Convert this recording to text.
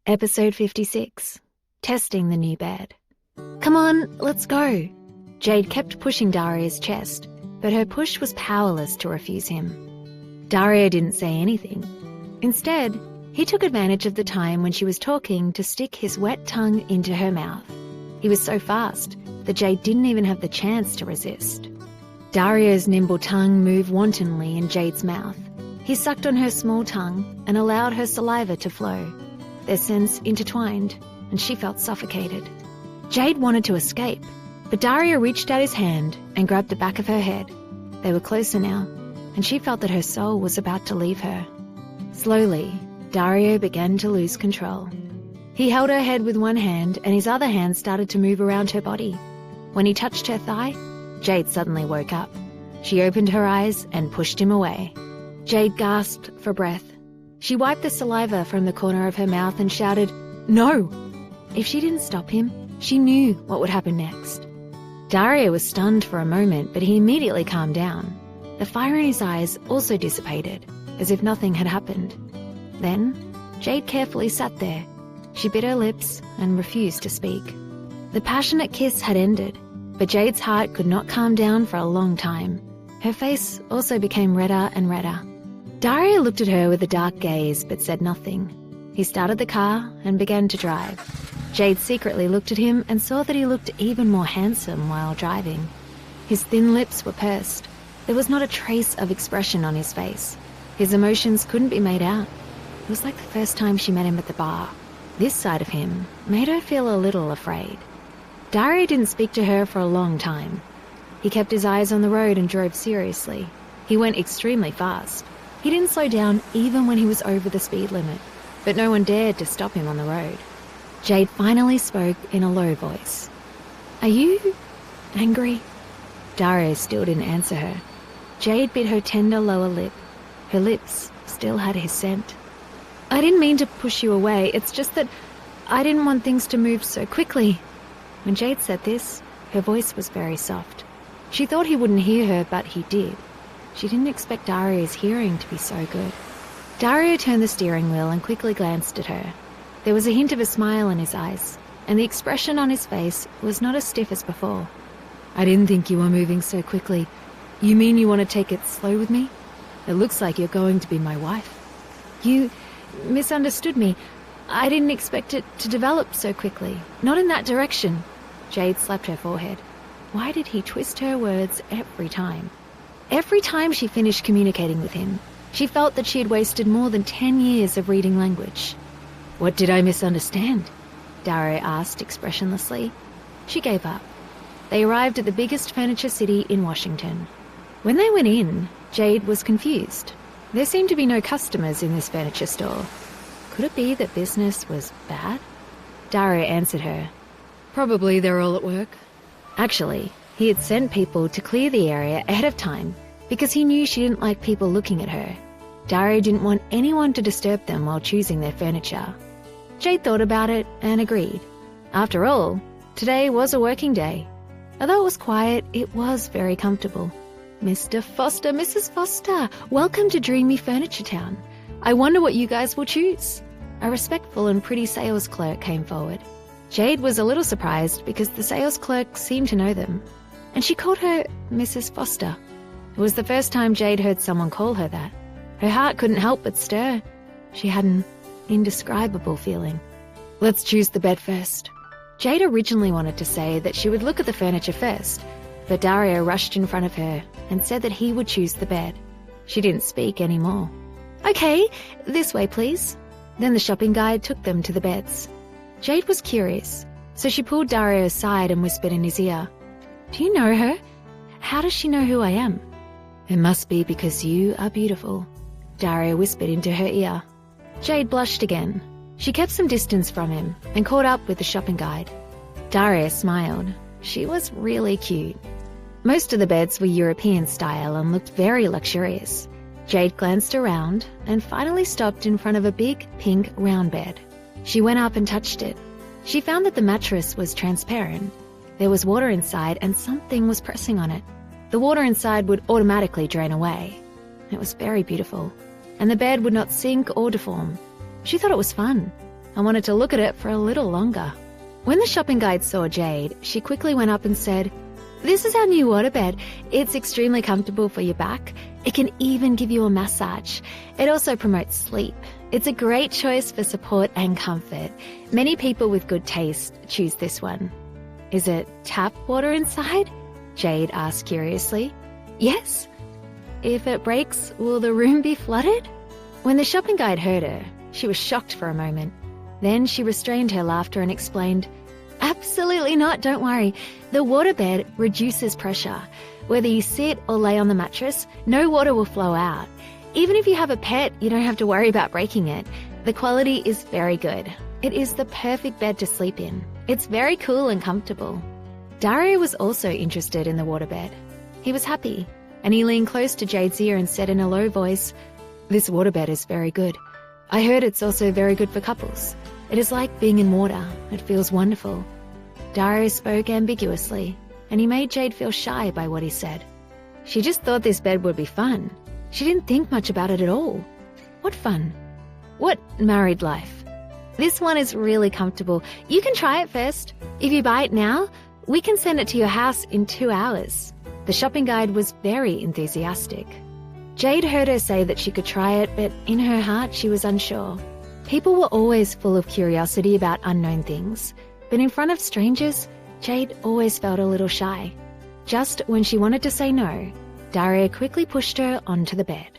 Episode 56. Testing the new bed. Come on, let's go. Jade kept pushing Daria's chest, but her push was powerless to refuse him. Daria didn't say anything. Instead, he took advantage of the time when she was talking to stick his wet tongue into her mouth. He was so fast that Jade didn't even have the chance to resist. Daria's nimble tongue moved wantonly in Jade's mouth. He sucked on her small tongue and allowed her saliva to flow. Their scents intertwined, and she felt suffocated. Jade wanted to escape, but Daria reached out his hand and grabbed the back of her head. They were closer now, and she felt that her soul was about to leave her. Slowly, Daria began to lose control. He held her head with one hand, and his other hand started to move around her body. When he touched her thigh, Jade suddenly woke up. She opened her eyes and pushed him away. Jade gasped for breath. She wiped the saliva from the corner of her mouth and shouted, "No!" If she didn't stop him, she knew what would happen next. Daria was stunned for a moment, but he immediately calmed down. The fire in his eyes also dissipated, as if nothing had happened. Then, Jade carefully sat there. She bit her lips and refused to speak. The passionate kiss had ended, but Jade's heart could not calm down for a long time. Her face also became redder and redder. Daria looked at her with a dark gaze but said nothing. He started the car and began to drive. Jade secretly looked at him and saw that he looked even more handsome while driving. His thin lips were pursed. There was not a trace of expression on his face. His emotions couldn't be made out. It was like the first time she met him at the bar. This side of him made her feel a little afraid. Daria didn't speak to her for a long time. He kept his eyes on the road and drove seriously. He went extremely fast. He didn't slow down even when he was over the speed limit, but no one dared to stop him on the road. Jade finally spoke in a low voice. "Are you angry?" Daria still didn't answer her. Jade bit her tender lower lip. Her lips still had his scent. "I didn't mean to push you away, it's just that I didn't want things to move so quickly." When Jade said this, her voice was very soft. She thought he wouldn't hear her, but he did. She didn't expect Daria's hearing to be so good. Daria turned the steering wheel and quickly glanced at her. There was a hint of a smile in his eyes, and the expression on his face was not as stiff as before. "I didn't think you were moving so quickly. You mean you want to take it slow with me? It looks like you're going to be my wife." "You misunderstood me. I didn't expect it to develop so quickly. Not in that direction." Jade slapped her forehead. Why did he twist her words every time? Every time she finished communicating with him, she felt that she had wasted more than 10 years of reading language. "What did I misunderstand?" Daria asked expressionlessly. She gave up. They arrived at the biggest furniture city in Washington. When they went in, Jade was confused. There seemed to be no customers in this furniture store. Could it be that business was bad? Daria answered her. "Probably they're all at work." Actually, he had sent people to clear the area ahead of time because he knew she didn't like people looking at her. Daria didn't want anyone to disturb them while choosing their furniture. Jade thought about it and agreed. After all, today was a working day. Although it was quiet, it was very comfortable. "Mr. Foster, Mrs. Foster, welcome to Dreamy Furniture Town. I wonder what you guys will choose." A respectful and pretty sales clerk came forward. Jade was a little surprised because the sales clerk seemed to know them, and she called her Mrs. Foster. It was the first time Jade heard someone call her that. Her heart couldn't help but stir. She had an indescribable feeling. "Let's choose the bed first." Jade originally wanted to say that she would look at the furniture first, but Daria rushed in front of her and said that he would choose the bed. She didn't speak anymore. "Okay, this way please." Then the shopping guide took them to the beds. Jade was curious, so she pulled Daria aside and whispered in his ear, "Do you know her? How does she know who I am?" "It must be because you are beautiful," Daria whispered into her ear. Jade blushed again. She kept some distance from him and caught up with the shopping guide. Daria smiled. She was really cute. Most of the beds were European style and looked very luxurious. Jade glanced around and finally stopped in front of a big pink round bed. She went up and touched it. She found that the mattress was transparent. There was water inside and something was pressing on it. The water inside would automatically drain away. It was very beautiful, and the bed would not sink or deform. She thought it was fun. I wanted to look at it for a little longer. When the shopping guide saw Jade, she quickly went up and said, "This is our new waterbed. It's extremely comfortable for your back. It can even give you a massage. It also promotes sleep. It's a great choice for support and comfort. Many people with good taste choose this one." "Is it tap water inside?" Jade asked curiously. "Yes." "If it breaks, will the room be flooded?" When the shopping guide heard her, she was shocked for a moment. Then she restrained her laughter and explained, "Absolutely not, don't worry. The waterbed reduces pressure. Whether you sit or lay on the mattress, no water will flow out. Even if you have a pet, you don't have to worry about breaking it. The quality is very good. It is the perfect bed to sleep in. It's very cool and comfortable." Dario was also interested in the waterbed. He was happy, and he leaned close to Jade's ear and said in a low voice, "This waterbed is very good. I heard it's also very good for couples. It is like being in water. It feels wonderful." Dario spoke ambiguously, and he made Jade feel shy by what he said. She just thought this bed would be fun. She didn't think much about it at all. What fun? What married life? "This one is really comfortable. You can try it first. If you buy it now, we can send it to your house in 2 hours." The shopping guide was very enthusiastic. Jade heard her say that she could try it, but in her heart she was unsure. People were always full of curiosity about unknown things, but in front of strangers, Jade always felt a little shy. Just when she wanted to say no, Daria quickly pushed her onto the bed.